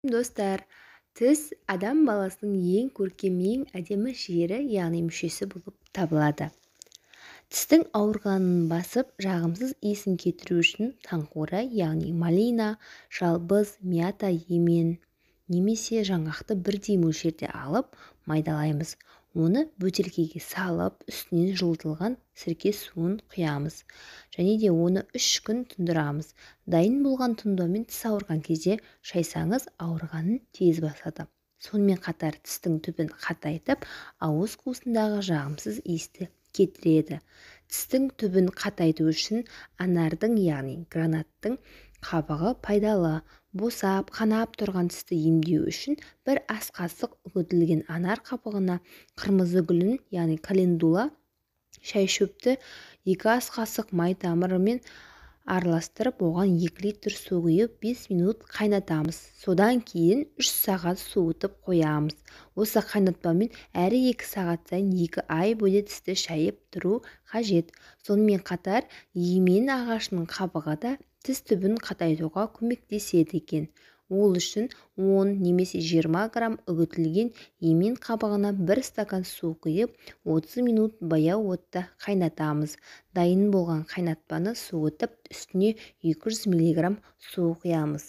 Достар, тіс адам баласының ең көркем, ең әдемі жері, яғни мүшесі болып табылады. Тістің ауырғанын басып, жағымсыз иісін кетіру үшін таңқурай, яғни малина, жалбыз, мята емен немесе жаңғақты бірдей мөлшерде алып, майдалаймыз. Оны бөтелкеге салып, үстінен жылытылған сірке суын құямыз. Және де оны 3 күн тұндырамыз. Дайын болған тұндырмен тіс ауырған кезде шайсаңыз ауырғанын тез басады. Сонымен қатар тістің түбін қатайтып, ауыз қуысындағы жағымсыз иісті кетіреді. Тістің түбін қатайту үшін анардың, яғни гранаттың қабығы пайдалы. Босап, қанап тұрған тісті емдеу үшін бір ас қасық үгітілген анар қабығына қырмызы гүлін, яғни календула, шай шөпті 2 ас қасық май тамырымен араластырып, оған 2 литр су құйып 5 минут қайнатамыз. Содан кейін 3 сағат суытып қоямыз. Осы қайнатпамен әрі 2 сағат сайын 2 ай бойы тісті шайып тұру қажет. Сонымен қатар емен ағашының қабығы да тіс түбін қатайтуға көмектеседі екен. Ол үшін 10 немесе 20 грамм үгітілген емен қабығына 1 стакан су құйып 30 минут баяу отта қайнатамыз. Дайын болған қайнатпаны суытып, үстіне 200 мг су құямыз.